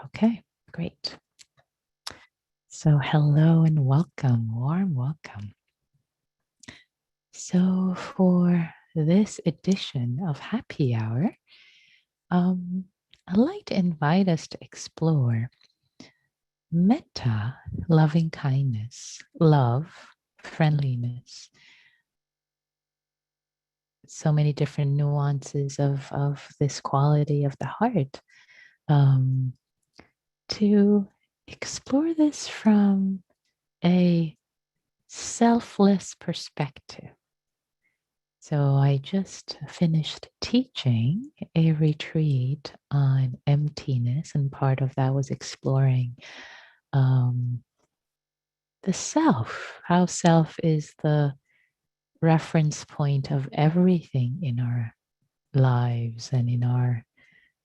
Okay, great. So hello and welcome, warm welcome. So for this edition of Happy Hour, I'd like to invite us to explore metta, loving kindness, love, friendliness. So many different nuances of this quality of the heart. To explore this from a selfless perspective. So I just finished teaching a retreat on emptiness, and part of that was exploring the self, how self is the reference point of everything in our lives and in our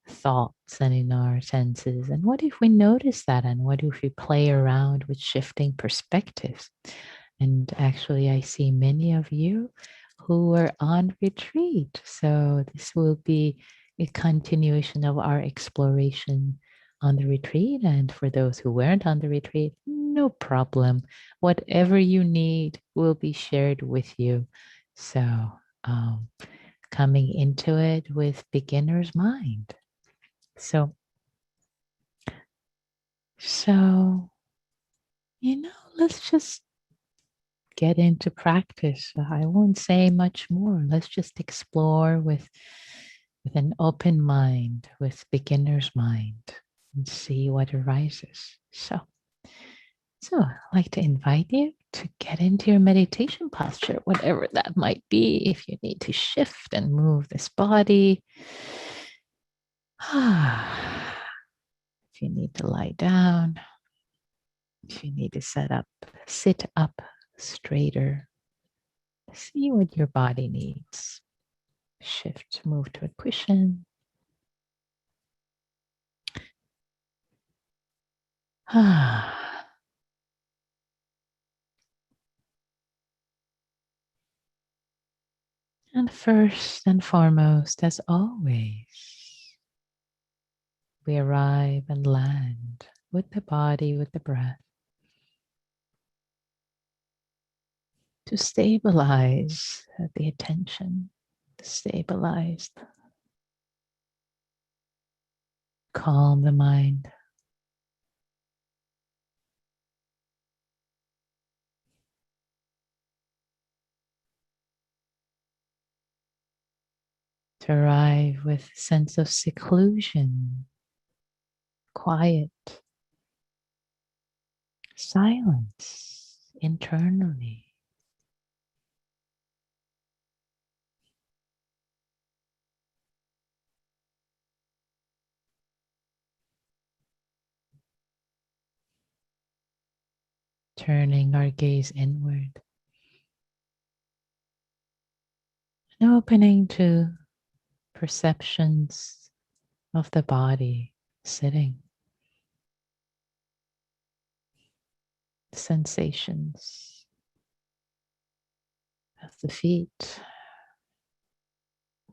thoughts and in our senses. And what if we notice that? And what if we play around with shifting perspectives? And actually, I see many of you who are on retreat. So this will be a continuation of our exploration on the retreat. And for those who weren't on the retreat, no problem. Whatever you need will be shared with you. So coming into it with beginner's mind. So, let's just get into practice. I won't say much more. Let's just explore with an open mind, with beginner's mind, and see what arises. So I'd like to invite you to get into your meditation posture, whatever that might be. If you need to shift and move this body, if you need to lie down, if you need to sit up straighter, see what your body needs. Shift, move to a cushion. And first and foremost, as always, we arrive and land with the body, with the breath, to stabilize the attention, to stabilize, calm the mind. To arrive with a sense of seclusion, quiet, silence internally. Turning our gaze inward and opening to perceptions of the body sitting, sensations of the feet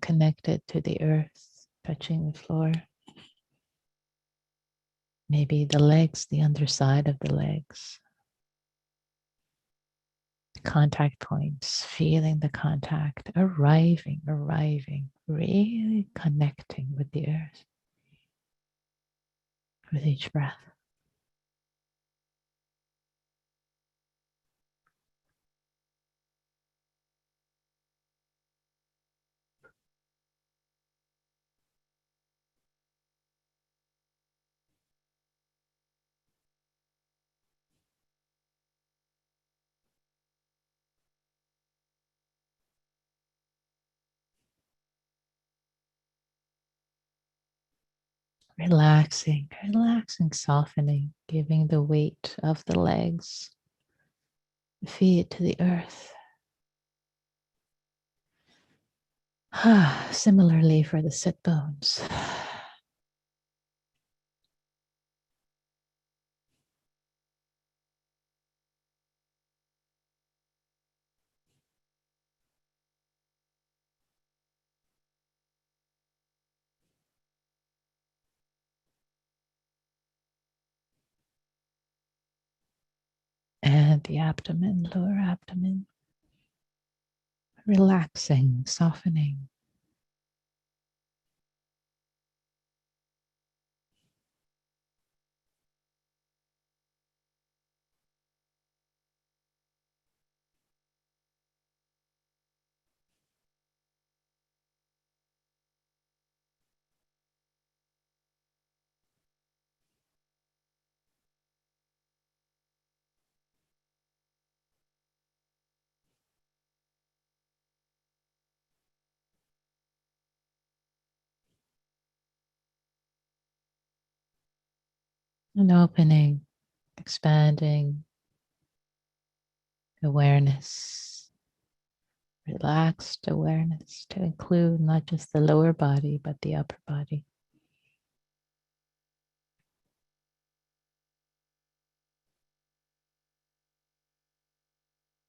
connected to the earth, touching the floor. Maybe the legs, the underside of the legs. Contact points, feeling the contact, arriving, really connecting with the earth with each breath. Relaxing, softening, giving the weight of the legs, the feet to the earth. Similarly for the sit bones. and the abdomen, lower abdomen, relaxing, softening. And opening, expanding awareness, relaxed awareness to include not just the lower body, but the upper body.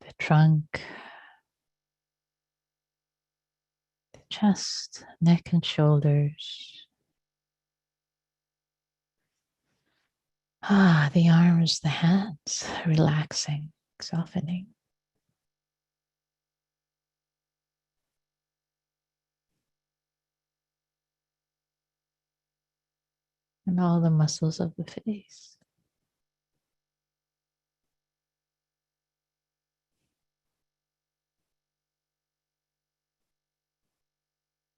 The trunk, the chest, neck and shoulders. The arms, the hands, relaxing, softening. And all the muscles of the face.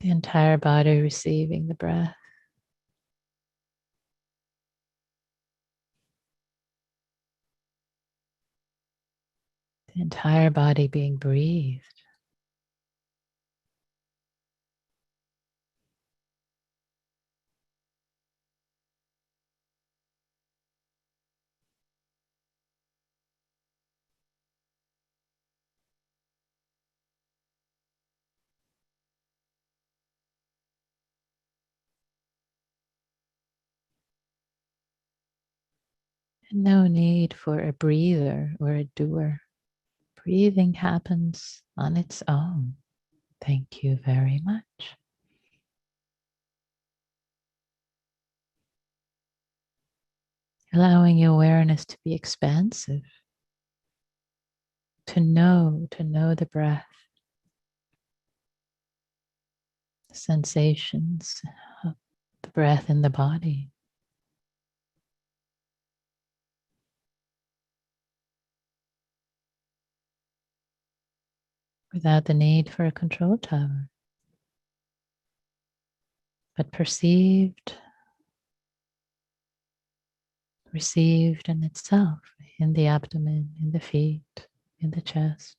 The entire body receiving the breath. The entire body being breathed. And no need for a breather or a doer. Breathing happens on its own. Thank you very much. Allowing your awareness to be expansive, to know the breath, the sensations of the breath in the body. Without the need for a control tower, but perceived, received in itself, in the abdomen, in the feet, in the chest.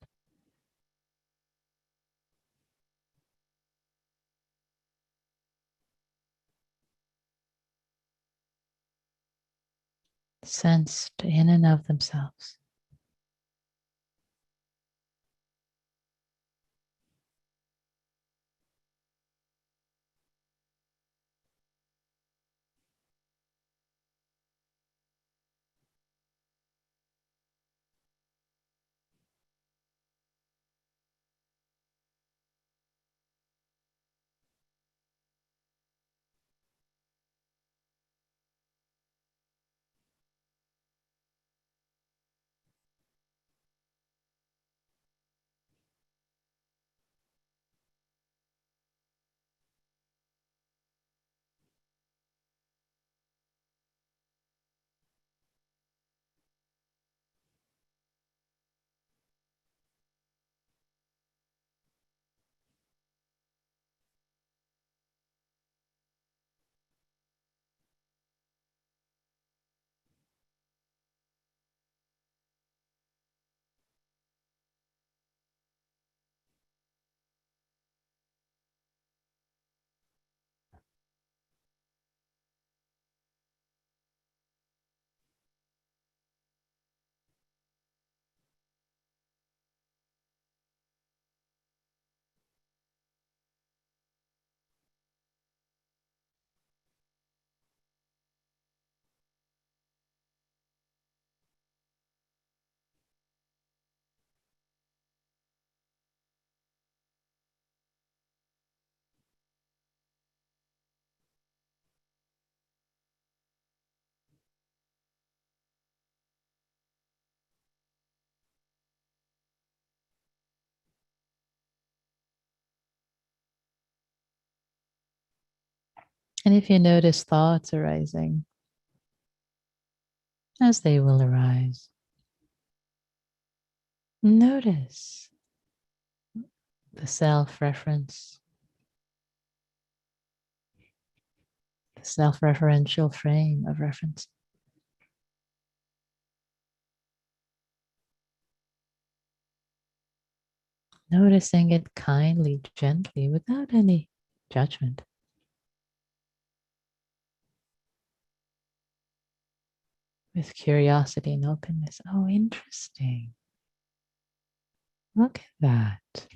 Sensed in and of themselves. And if you notice thoughts arising, as they will arise, notice the self reference, the self referential frame of reference. Noticing it kindly, gently, without any judgment. With curiosity and openness. Oh, interesting. Look at that.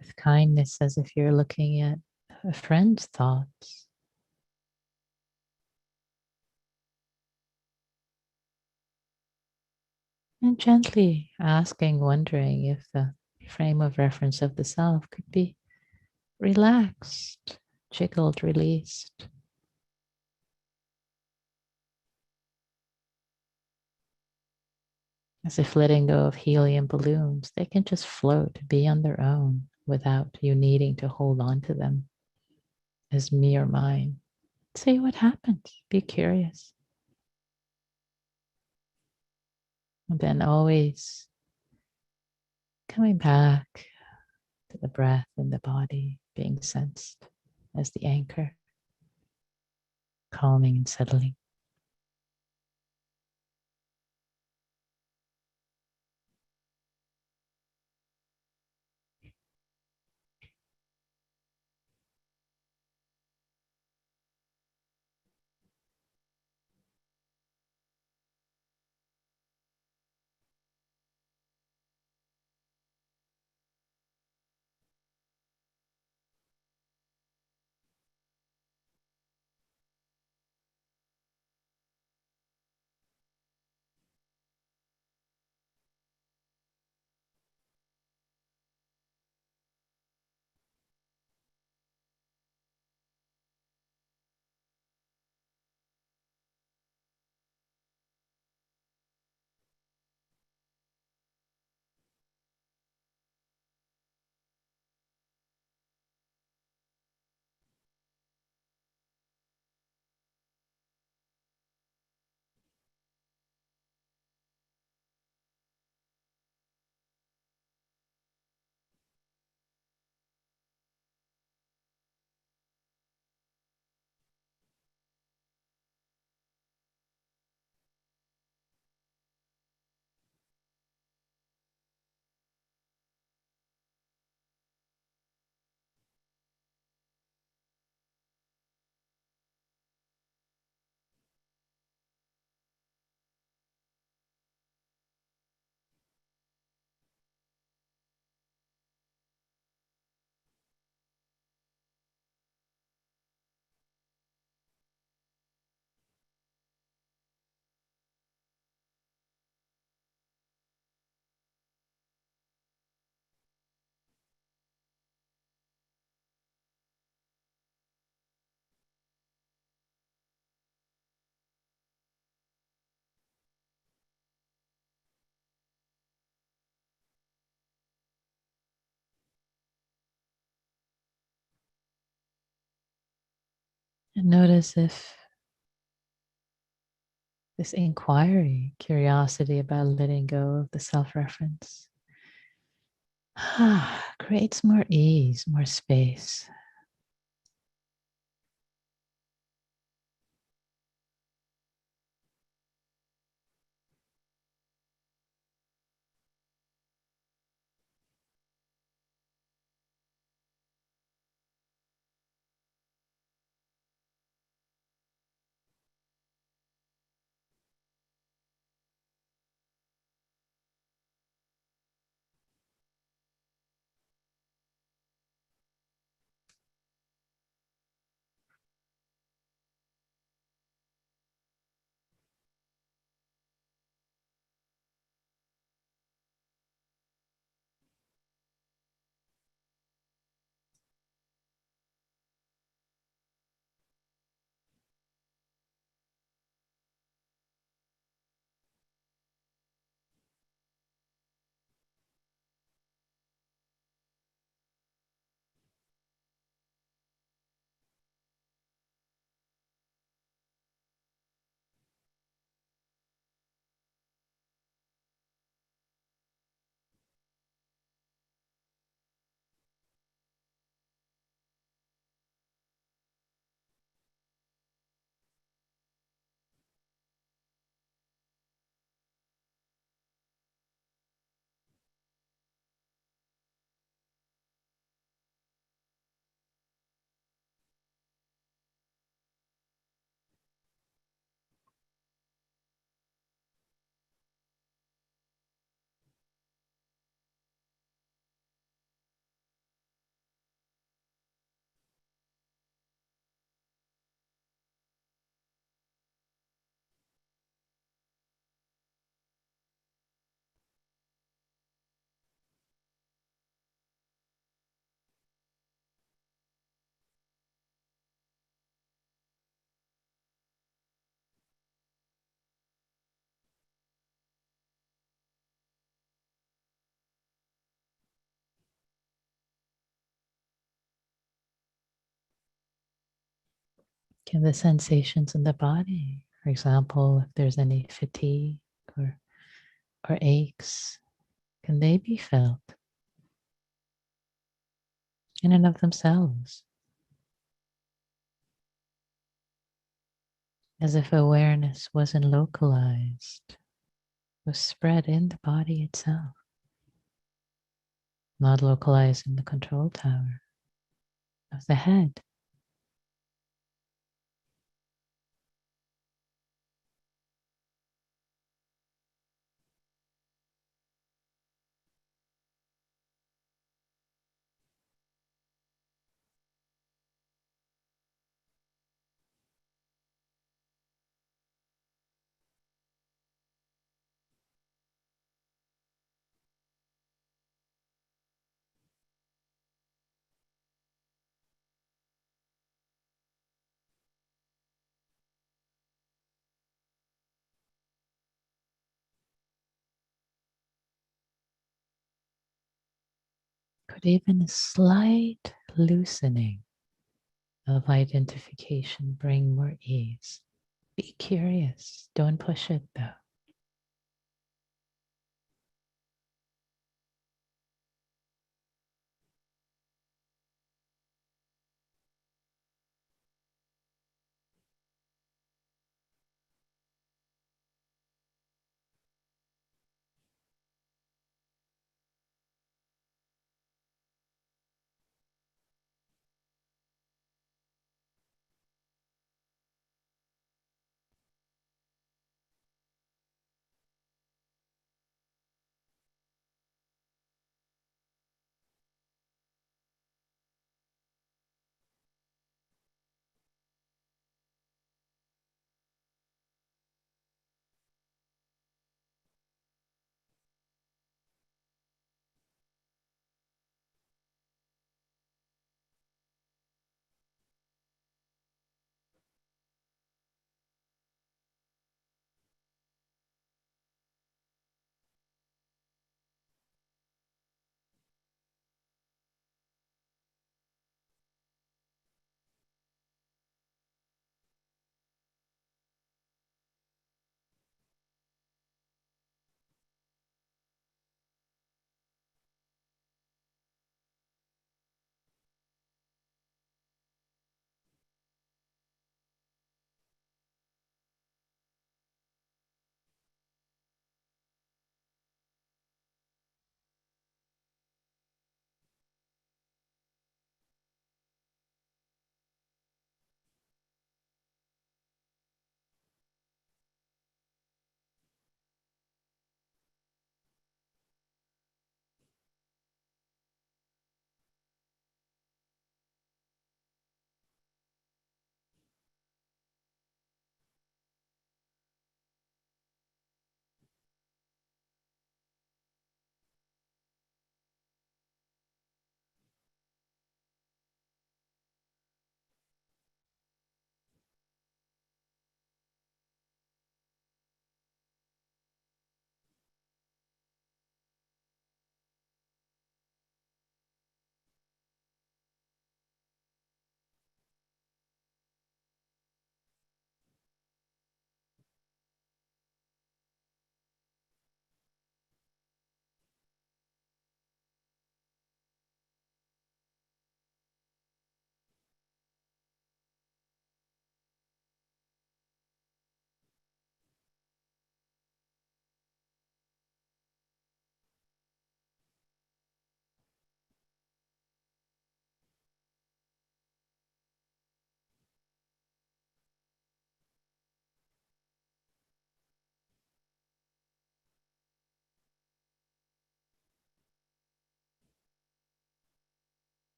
With kindness, as if you're looking at a friend's thoughts. And gently asking, wondering if the frame of reference of the self could be relaxed, jiggled, released. As if letting go of helium balloons, they can just float, be on their own without you needing to hold on to them as me or mine. See what happens. Be curious. And then always coming back to the breath and the body being sensed as the anchor, calming and settling. And notice if this inquiry, curiosity about letting go of the self reference creates more ease, more space. can the sensations in the body, for example, if there's any fatigue or, or aches, can they be felt in and of themselves? As if awareness wasn't localized, was spread in the body itself, not localized in the control tower of the head. Could even a slight loosening of identification bring more ease? Be curious. Don't push it though.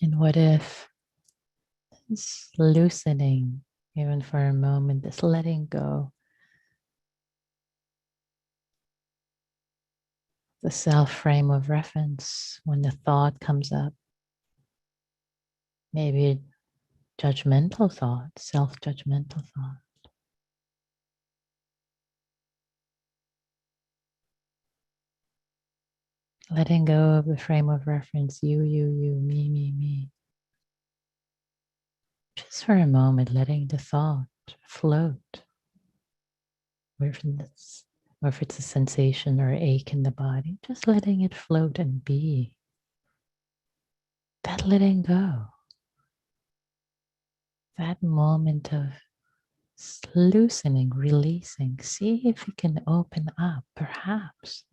And what if this loosening, even for a moment, this letting go, the self frame of reference when the thought comes up, maybe a judgmental thought, self judgmental thought. Letting go of the frame of reference, you, me. Just for a moment, letting the thought float, or if it's a sensation or ache in the body, just letting it float and be. That letting go, that moment of loosening, releasing. See if you can open up, perhaps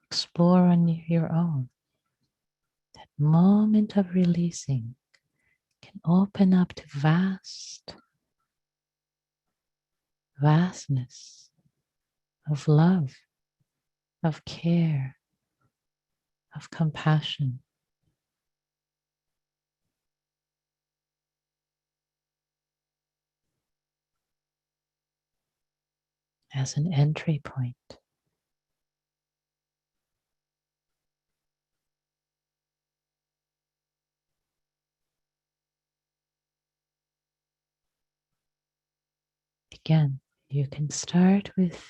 explore on your own. That moment of releasing can open up to vastness of love, of care, of compassion. As an entry point. Again, you can start with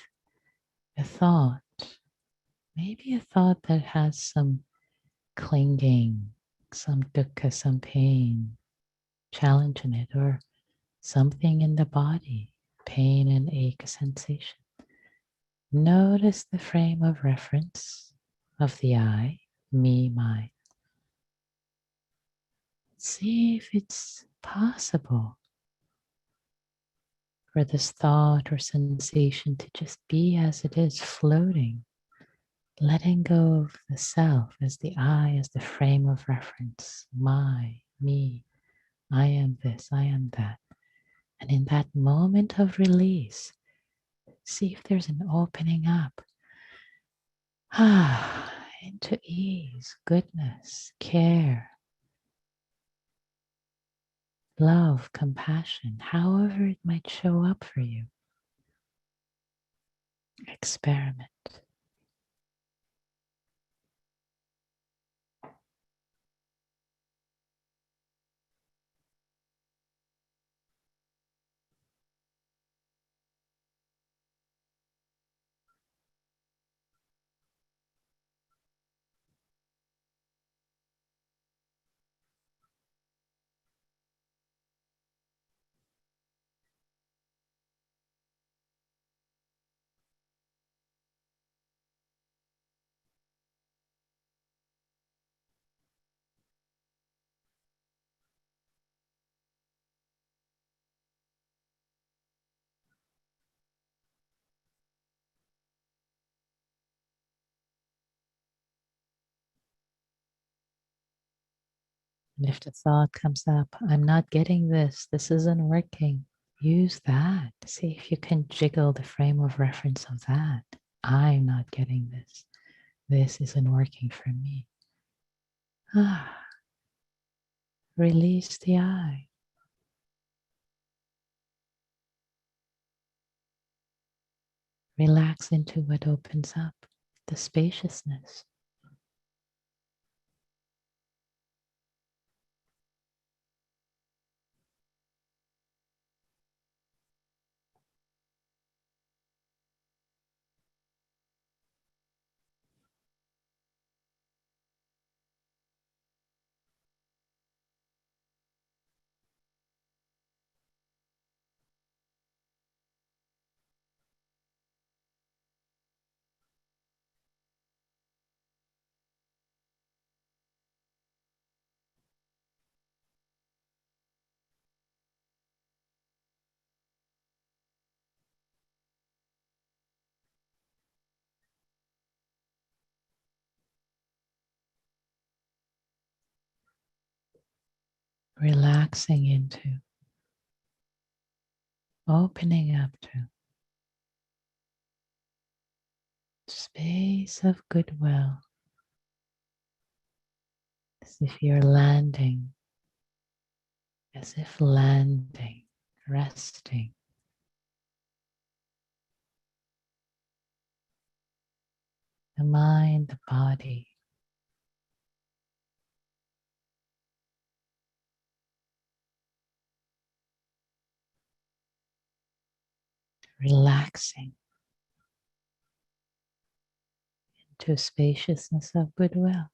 a thought, maybe a thought that has some clinging, some dukkha, some pain, challenge in it, or something in the body, pain and ache sensation. Notice the frame of reference of the I, me, mine. See if it's possible for this thought or sensation to just be as it is, floating, letting go of the self as the I, as the frame of reference, my, me, I am this, I am that. And in that moment of release, see if there's an opening up. Into ease, goodness, care, love, compassion, however it might show up for you. Experiment. And if the thought comes up, I'm not getting this isn't working, use that. See if you can jiggle the frame of reference of that. I'm not getting this isn't working for me. Release the I. Relax into what opens up, the spaciousness. Relaxing into, opening up to space of goodwill, as if you're landing as if landing, resting. The mind, the body, relaxing into spaciousness of goodwill.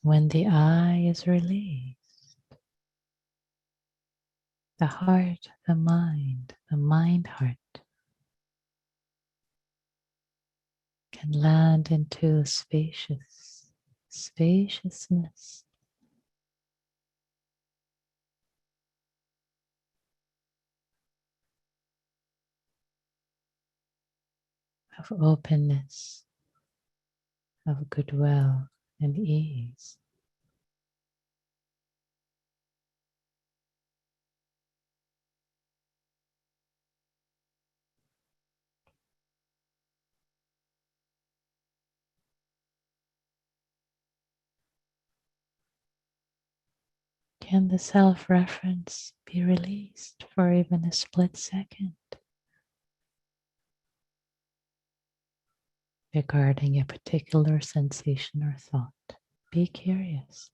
When the I is released, the heart, the mind heart can land into spaciousness of openness, of goodwill and ease. Can the self-reference be released for even a split second regarding a particular sensation or thought? Be curious.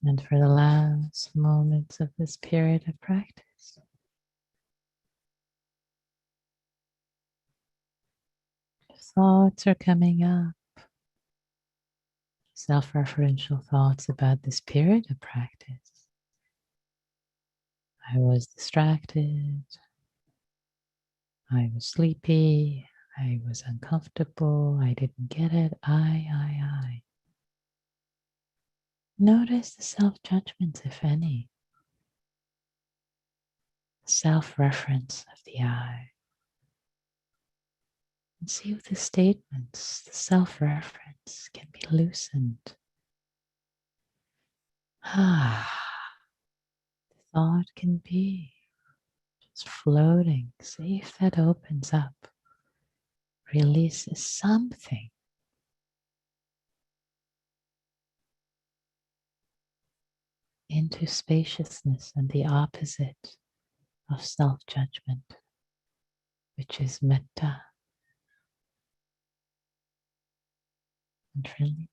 And for the last moments of this period of practice, thoughts are coming up, self-referential thoughts about this period of practice. I was distracted. I was sleepy. I was uncomfortable. I didn't get it. I. Notice the self-judgments, if any. Self-reference of the I. And see if the statements, the self-reference can be loosened. The thought can be just floating. See if that opens up, releases something into spaciousness and the opposite of self-judgment, which is metta and friendliness.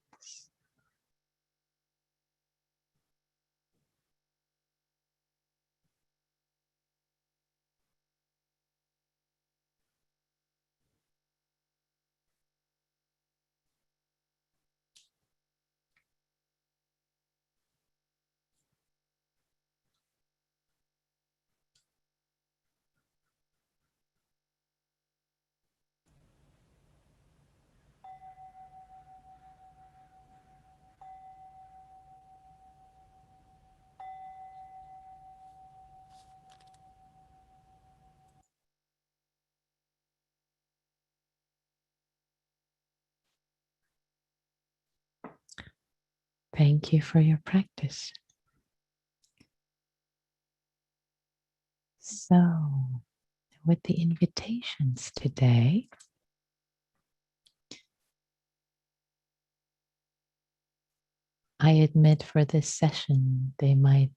Thank you for your practice. So, with the invitations today, I admit for this session, they may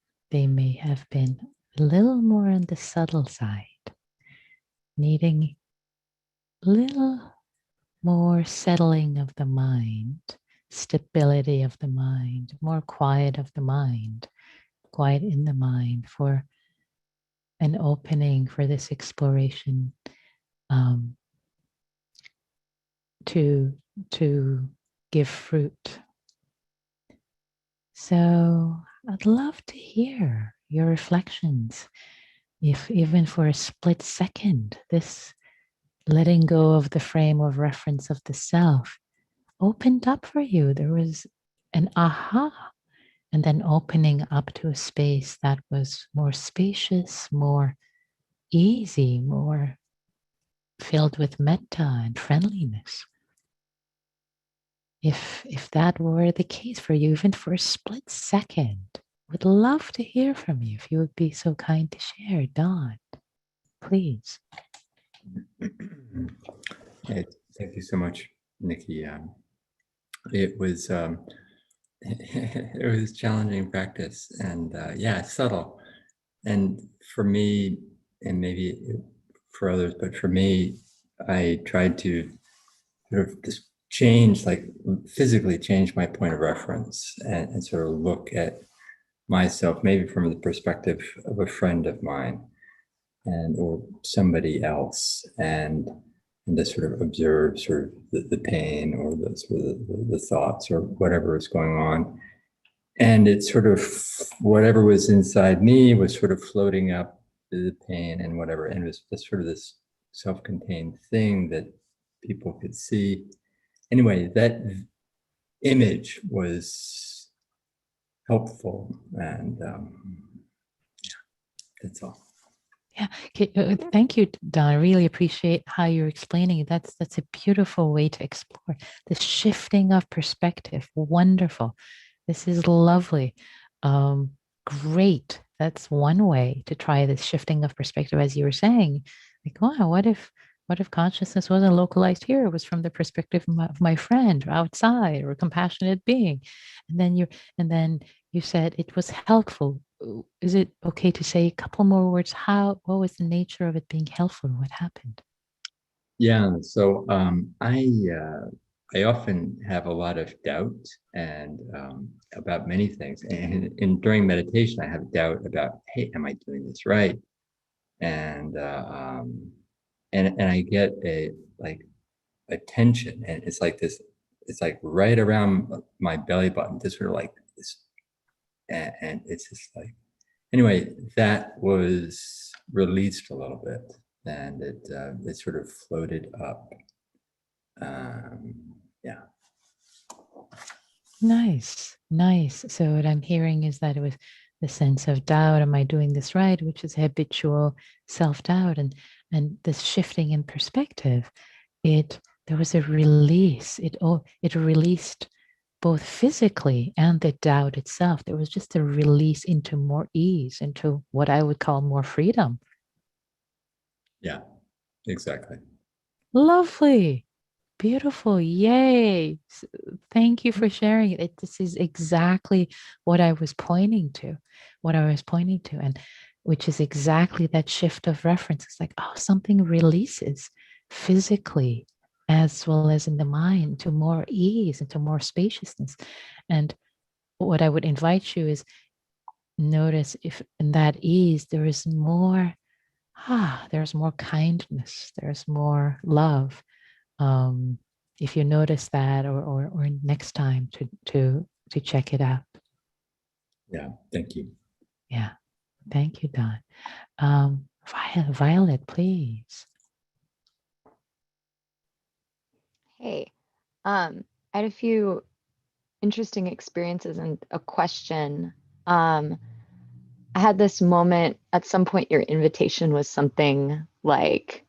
have been a little more on the subtle side, needing a little more settling of the mind, stability of the mind, more quiet of the mind, quiet in the mind for an opening for this exploration to give fruit. So I'd love to hear your reflections. If even for a split second, this letting go of the frame of reference of the self opened up for you. There was an aha, and then opening up to a space that was more spacious, more easy, more filled with metta and friendliness. If that were the case for you, even for a split second, would love to hear from you. If you would be so kind to share, Don, please. Hey, thank you so much, Nikki. It was it was challenging practice, and subtle. And for me, and maybe for others, but for me, I tried to sort of just change, like physically change my point of reference, and sort of look at myself, maybe from the perspective of a friend of mine, and or somebody else, and to sort of observe sort of the pain or the sort of the thoughts or whatever is going on. And it sort of, whatever was inside me was sort of floating up the pain and whatever. And it was just sort of this self-contained thing that people could see. Anyway, that image was helpful. And that's all. Yeah, thank you, Don. I really appreciate how you're explaining it. That's a beautiful way to explore the shifting of perspective. Wonderful. This is lovely. Great. That's one way to try this shifting of perspective, as you were saying. Like, wow, what if consciousness wasn't localized here? It was from the perspective of my friend or outside or a compassionate being. And then you said it was helpful. Is it okay to say a couple more words? What was the nature of it being helpful? What happened? Yeah, so I often have a lot of doubt and about many things. And during meditation, I have doubt about, hey, am I doing this right? And and I get a like a tension, and it's like this. It's like right around my belly button, just sort of like this, and it's just like anyway. That was released a little bit, and it sort of floated up. Yeah. Nice, nice. So what I'm hearing is that it was the sense of doubt, am I doing this right, which is habitual self-doubt, and this shifting in perspective, it there was a release. It released both physically and the doubt itself. There was just a release into more ease, into what I would call more freedom. Yeah, exactly. Lovely. Beautiful. Yay. Thank you for sharing it. This is exactly what I was pointing to, and which is exactly that shift of reference. It's like, oh, something releases physically as well as in the mind to more ease and to more spaciousness. And what I would invite you is notice if in that ease there is more, there's more kindness, there's more love, um, if you notice that, or next time to check it out. Yeah, thank you. Yeah, thank you, Don. Violet, please. Hey, I had a few interesting experiences and a question. I had this moment at some point, your invitation was something like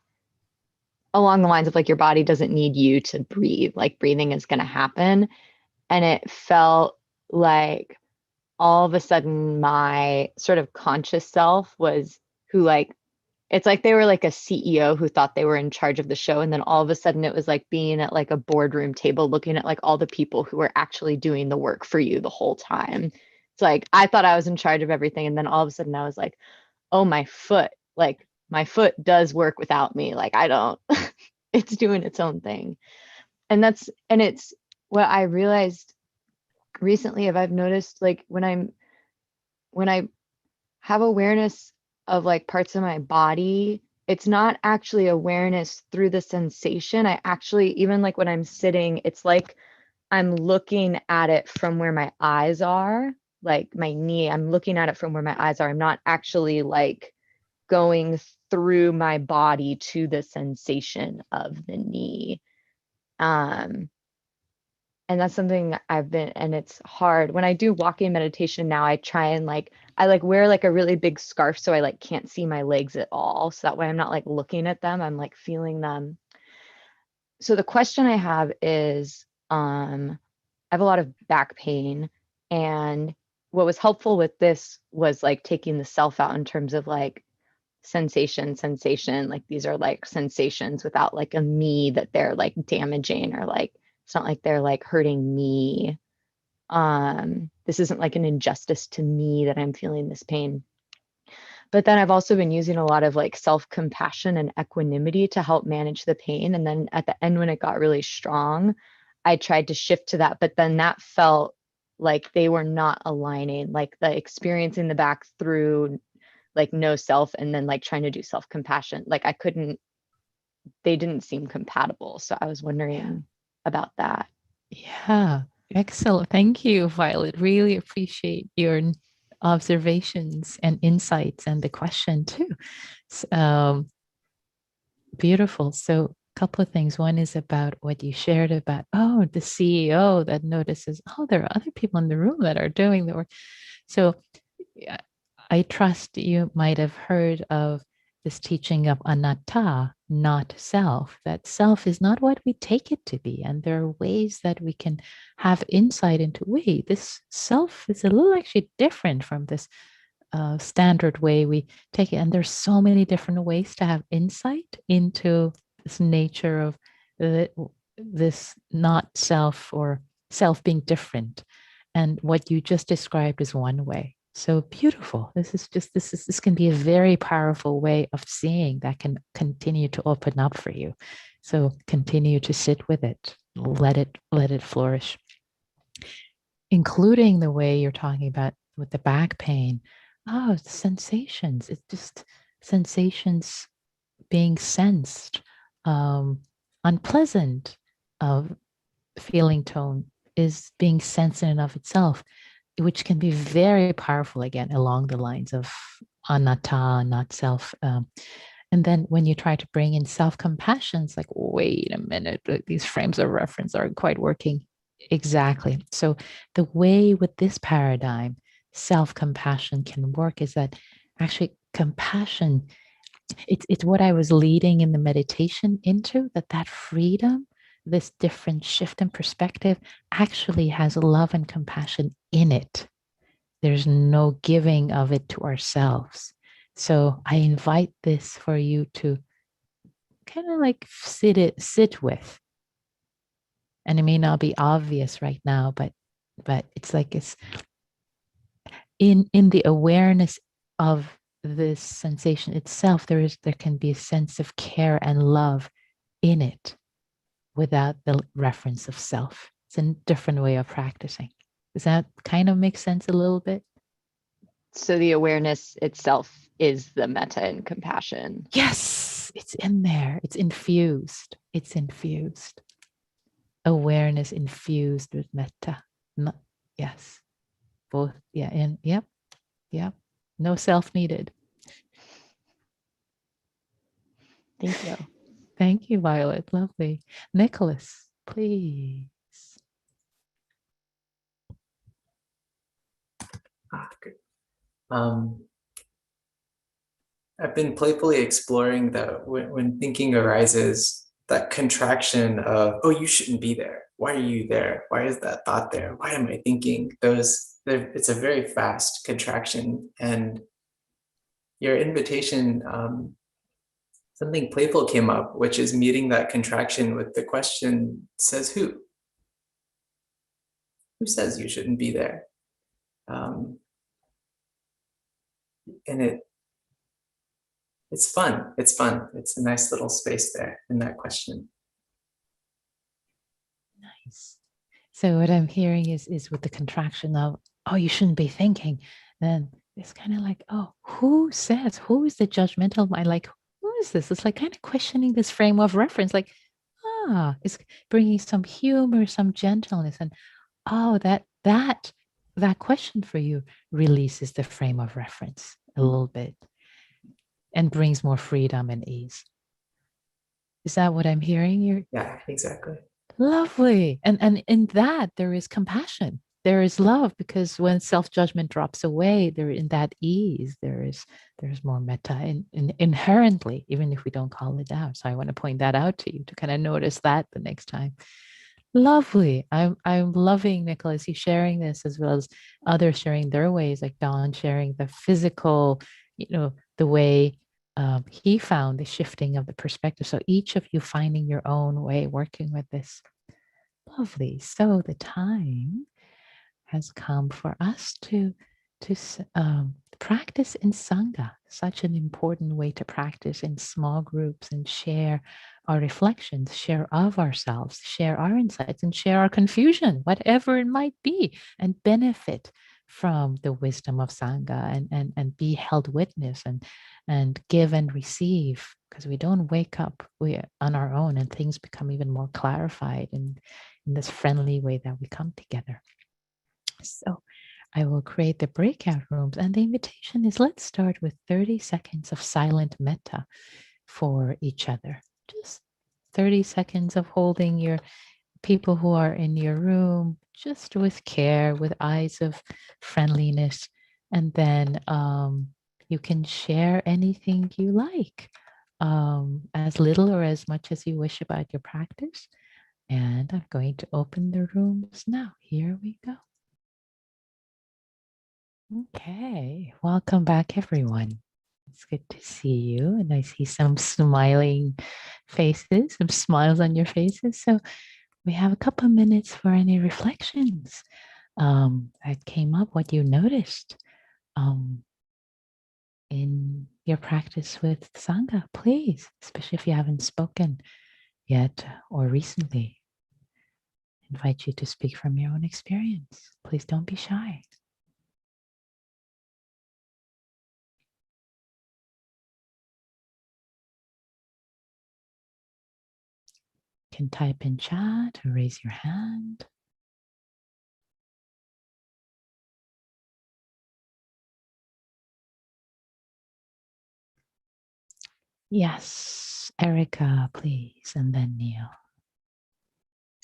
along the lines of like your body doesn't need you to breathe, like breathing is going to happen. And it felt like all of a sudden my sort of conscious self was who like it's like they were like a CEO who thought they were in charge of the show. And then all of a sudden it was like being at like a boardroom table looking at like all the people who were actually doing the work for you the whole time. It's like I thought I was in charge of everything. And then all of a sudden I was like, oh, my foot does work without me. Like I don't, it's doing its own thing. And it's what I realized recently if I've noticed like when I have awareness of like parts of my body, it's not actually awareness through the sensation. I actually, even like when I'm sitting, it's like I'm looking at it from where my eyes are, like my knee, I'm looking at it from where my eyes are. I'm not actually like going through my body to the sensation of the knee. Um, and that's something I've been, and it's hard when I do walking meditation now. I try and like I like wear like a really big scarf so I like can't see my legs at all, so that way I'm not like looking at them, I'm like feeling them. So the question I have is I have a lot of back pain, and what was helpful with this was like taking the self out in terms of like sensation, like these are like sensations without like a me that they're like damaging, or like it's not like they're like hurting me. This isn't like an injustice to me that I'm feeling this pain. But then I've also been using a lot of like self-compassion and equanimity to help manage the pain. And then at the end when it got really strong, I tried to shift to that, but then that felt like they were not aligning, like the experiencing the back through like no self and then like trying to do self-compassion, like I couldn't, they didn't seem compatible, so I was wondering about that. Yeah, excellent. Thank you, Violet. Really appreciate your observations and insights and the question too. Um, Beautiful. So, a couple of things. One is about what you shared about, oh, the CEO that notices, oh, there are other people in the room that are doing the work. So, yeah, I trust you might have heard of this teaching of anatta, not self, that self is not what we take it to be. And there are ways that we can have insight into, wait, this self is a little actually different from this standard way we take it. And there's so many different ways to have insight into this nature of the, this not self or self being different. And what you just described is one way. So beautiful. This can be a very powerful way of seeing that can continue to open up for you. So continue to sit with it. let it flourish, including the way you're talking about with the back pain. Oh, it's sensations. It's just sensations being sensed, unpleasant feeling tone is being sensed in and of itself, which can be very powerful, again, along the lines of anatta, not self. And then when you try to bring in self-compassion, it's like, wait a minute, these frames of reference aren't quite working. Exactly. So the way with this paradigm, self-compassion can work is that actually compassion, it's what I was leading in the meditation into, that freedom, this different shift in perspective actually has love and compassion in it. There's no giving of it to ourselves. So I invite this for you to kind of like sit with. And it may not be obvious right now, but it's like it's in the awareness of this sensation itself, there can be a sense of care and love in it without the reference of self. It's a different way of practicing. Does that kind of make sense a little bit? So the awareness itself is the metta and compassion. Yes, it's in there. It's infused. It's infused. Awareness infused with metta. Not, yes, both. Yeah, and yep, yep. No self needed. Thank you. Thank you, Violet. Lovely. Nicholas, please. Good. I've been playfully exploring that when thinking arises, that contraction of, oh, you shouldn't be there. Why are you there? Why is that thought there? Why am I thinking? It's a very fast contraction. And your invitation, something playful came up, which is meeting that contraction with the question, says who? Who says you shouldn't be there? And it's fun. It's fun. It's a nice little space there in that question. Nice. So what I'm hearing is with the contraction of, oh, you shouldn't be thinking, then it's kind of like, oh, who says, who is the judgmental mind? Like, who is this? It's like kind of questioning this frame of reference, like, it's bringing some humor, some gentleness, and oh, that question for you releases the frame of reference a little bit and brings more freedom and ease. Is that what I'm hearing? Yeah, exactly. Lovely. And in that there is compassion. There is love, because when self-judgment drops away, there in that ease, there's more metta inherently, even if we don't call it out. So I want to point that out to you to kind of notice that the next time. Lovely. I'm loving, Nicholas, you sharing this as well as others sharing their ways, like Don sharing the physical, the way he found the shifting of the perspective. So each of you finding your own way working with this. Lovely. So the time has come for us to practice in Sangha, such an important way to practice in small groups and share our reflections, share of ourselves, share our insights, and share our confusion, whatever it might be, and benefit from the wisdom of Sangha and be held witness and give and receive, because we don't wake up on our own, and things become even more clarified in this friendly way that we come together. So I will create the breakout rooms, and the invitation is, let's start with 30 seconds of silent metta for each other. Just 30 seconds of holding your people who are in your room, just with care, with eyes of friendliness. And then you can share anything you like, as little or as much as you wish about your practice. And I'm going to open the rooms now. Here we go. Okay, welcome back, everyone. It's good to see you, and I see some smiling faces, some smiles on your faces. So we have a couple of minutes for any reflections that came up, what you noticed in your practice with Sangha, please, especially if you haven't spoken yet or recently. invite you to speak from your own experience. Please don't be shy. You can type in chat or raise your hand. Yes, Erica, please, and then Neil.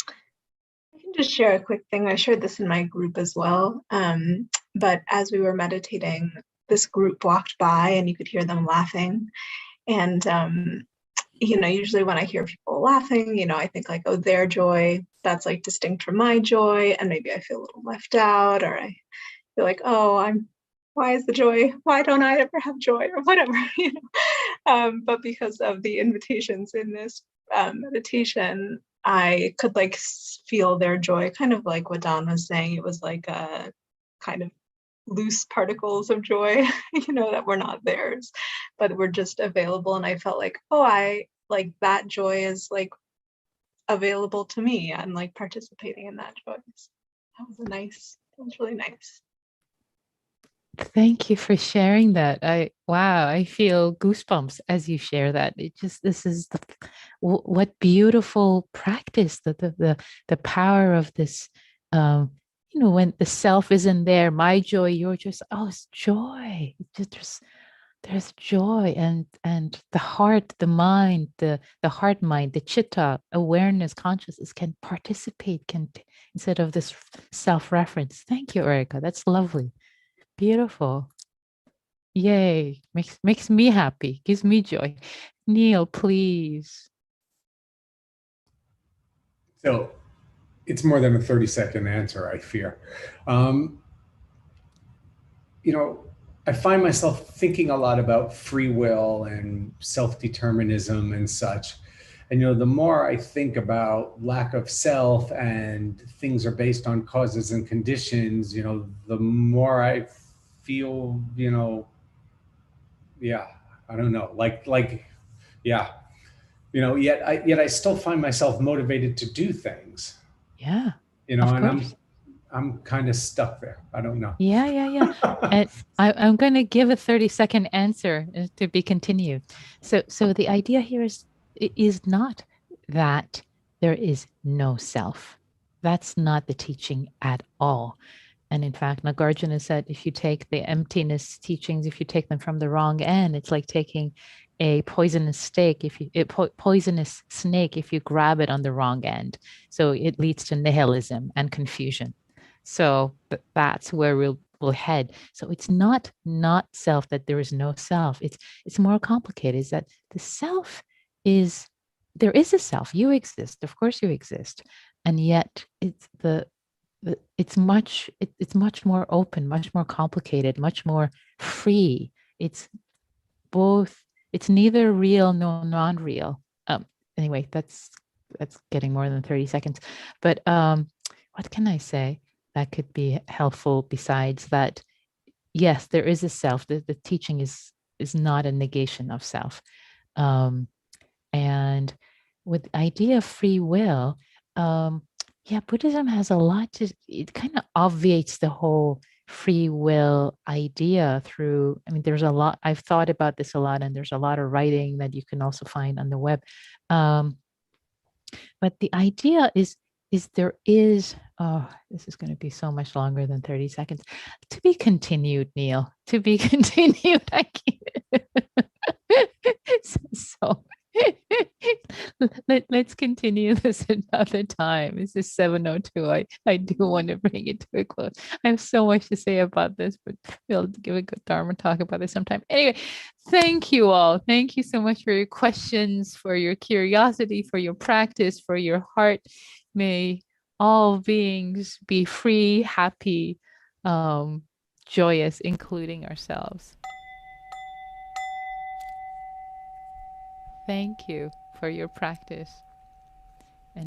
I can just share a quick thing. I shared this in my group as well. But as we were meditating, this group walked by and you could hear them laughing. And, usually when I hear people laughing, I think like, oh, their joy, that's like distinct from my joy. And maybe I feel a little left out, or I feel like, oh, why is the joy? Why don't I ever have joy, or whatever, But because of the invitations in this meditation, I could like feel their joy, kind of like what Don was saying. It was like a kind of loose particles of joy, that were not theirs, but were just available. And I felt like, oh, I like that joy is like available to me. I'm like participating in that joy. So that was really nice. Thank you for sharing that. Wow, I feel goosebumps as you share that. This is what beautiful practice, the power of this. When the self isn't there, my joy, your joy. Oh, it's joy. There's joy, and the heart, the mind, the heart mind, the chitta, awareness, consciousness can participate, instead of this self-reference. Thank you, Erica. That's lovely. Beautiful. Yay. Makes me happy. Gives me joy. Neil, please. So it's more than a 30-second answer, I fear. I find myself thinking a lot about free will and self-determinism and such. And, the more I think about lack of self and things are based on causes and conditions, the more I feel, I don't know, yet I still find myself motivated to do things. Yeah. And course. I'm kind of stuck there. I don't know. Yeah. And I'm going to give a 30-second answer to be continued. So the idea here is not that there is no self. That's not the teaching at all. And in fact, Nagarjuna said, if you take the emptiness teachings, if you take them from the wrong end, it's like taking a poisonous poisonous snake if you grab it on the wrong end. So it leads to nihilism and confusion. So that's where we'll head. So it's not self, that there is no self. It's more complicated. Is that the self is, there is a self. You exist. Of course you exist. And yet it's much more open, much more complicated, much more free. It's both. It's neither real nor non-real. Anyway, that's getting more than 30 seconds. But what can I say that could be helpful besides that? Yes, there is a self. The teaching is not a negation of self. And with the idea of free will, Buddhism has a lot it kind of obviates the whole free will idea through, there's a lot, I've thought about this a lot, and there's a lot of writing that you can also find on the web. But the idea is there is, this is going to be so much longer than 30 seconds. To be continued, Neil, to be continued. I can't. So let's continue this another time. This is 7:02. I do want to bring it to a close. I have so much to say about this, but we'll give a good Dharma talk about this sometime. Anyway, thank you all. Thank you so much for your questions, for your curiosity, for your practice, for your heart. May all beings be free, happy, joyous, including ourselves. Thank you for your practice.